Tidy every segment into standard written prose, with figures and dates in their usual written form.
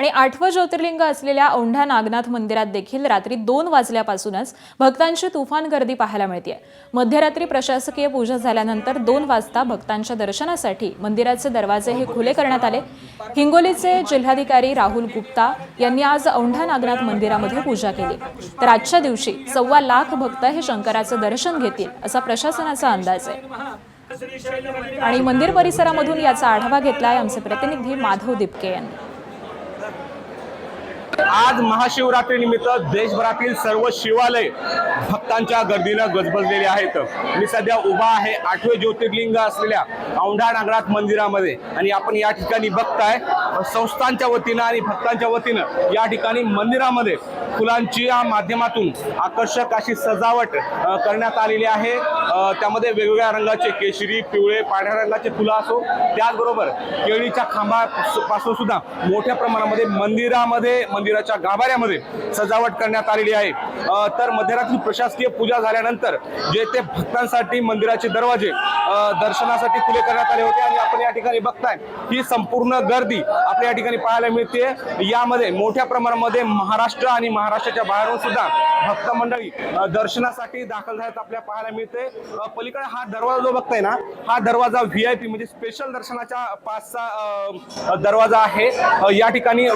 आणि 8वं ज्योतिर्लिंग असलेल्या औंढा नागनाथ मंदिरात देखील रात्री 2 वाजल्यापासूनच भक्तांची तुफान गर्दी पाहायला मिळते। मध्यरात्री प्रशासकीय पूजा झाल्यानंतर 2 वाजता भक्तांच्या दर्शनासाठी मंदिराचे दरवाजे हे खुले करण्यात आले। हिंगोलीचे जिल्हाधिकारी राहुल गुप्ता यांनी आज औंढा नागनाथ मंदिरामध्ये पूजा केली। तर आजच्या दिवशी 1.25 लाख भक्त हे शंकराचे दर्शन घेतील असा प्रशासनाचा अंदाज आहे। आणि मंदिर परिसरामधून याचा आढावा घेतलाय आमचे प्रतिनिधी माधव दिपके यांनी। आज महाशिवरात्री निमित्त देशभरातील सर्व शिवालय भक्तांच्या गर्दीनं गजबजलेले आहेत। मी सध्या उभा आहे 8वें ज्योतिर्लिंग असलेल्या औंढा नागनाथ मंदिरामध्ये आणि आपण या ठिकाणी बघताय संस्थांच्या वतीनं आणि भक्तांच्या वतीनं या ठिकाणी मंदिरामध्ये फुलांच्या माध्यमातून आकर्षक अशी सजावट करण्यात आलेली आहे। त्यामध्ये वेगवेगळ्या रंगाचे केशरी, पिवळे, पांढऱ्या रंगाचे फुलं असो, त्याचबरोबर केळीच्या खांबापासून सुद्धा मोठ्या प्रमाणामध्ये मंदिराच्या गाभाऱ्यामध्ये सजावट करण्यात आलेली आहे। तर मध्यरात्री प्रशासकीय पूजा झाल्यानंतर जे ते भक्तांसाठी मंदिराचे दरवाजे दर्शनासाठी खुले करण्यात आले होते आणि आपण या ठिकाणी बघताय ही संपूर्ण गर्दी आपल्या या ठिकाणी पाहायला मिळते। यामध्ये मोठ्या प्रमाणामध्ये महाराष्ट्र आणि महाराष्ट्राच्या बाहेरून सुद्धा भक्त मंडळी दर्शनासाठी दाखल झाल्याचं आपल्याला पाहायला मिळते। पलीकडे हा दरवाजा जो बघताय ना, हा दरवाजा VIP म्हणजे स्पेशल दर्शनाच्या पासचा दरवाजा आहे। या ठिकाणी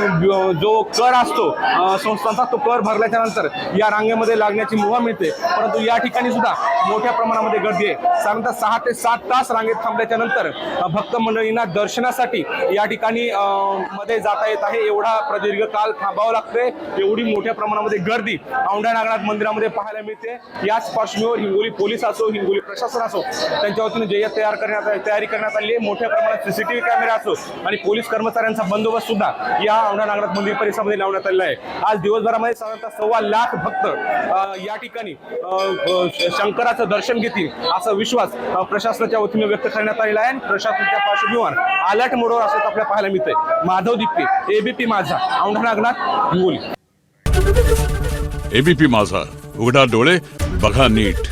जो कर असतो संस्थांचा, तो कर भरल्याच्या नंतर या रांगेमध्ये लागण्याची मुभा मिळते। परंतु या ठिकाणी सुद्धा मोठ्या प्रमाणामध्ये गर्दी आहे। साधारणतः 6 ते 7 तास रांगेत थांबल्याच्या नंतर भक्त मंडळींना दर्शनासाठी या ठिकाणी मध्ये जाता येत आहे। एवढा प्रदीर्घ काल थांबावं लागतंय, एवढी मोठ्या प्रमाणामध्ये गर्दी औंढा नागनाथ मंदिरामध्ये पाहायला मिळते। याच पार्श्वभूमीवर हिंगोली पोलीस असो, हिंगोली प्रशासन असो, त्यांच्या वतीने जे तयारी करण्यात आली आहे। मोठ्या प्रमाणात CCTV कॅमेरा असो आणि पोलीस कर्मचाऱ्यांचा बंदोबस्त सुद्धा या औंढा नागनाथ मंदिर परिसरामध्ये लावण्यात आलेला आहे। आज दिवसभरामध्ये साधारणतः 1.25 लाख भक्त या ठिकाणी शंकराचं दर्शन घेतील असा विश्वास प्रशासनाच्या वतीने व्यक्त करण्यात आलेला आहे। प्रशासनाच्या पार्श्वभूमीवर अलर्ट मोडवर असं आपल्याला पाहायला मिळतंय। माधव दिपके, ABP माझा, औंढा नागनाथ, हिंगोली। ABP माझा, उघडा डोळे बघा नीट।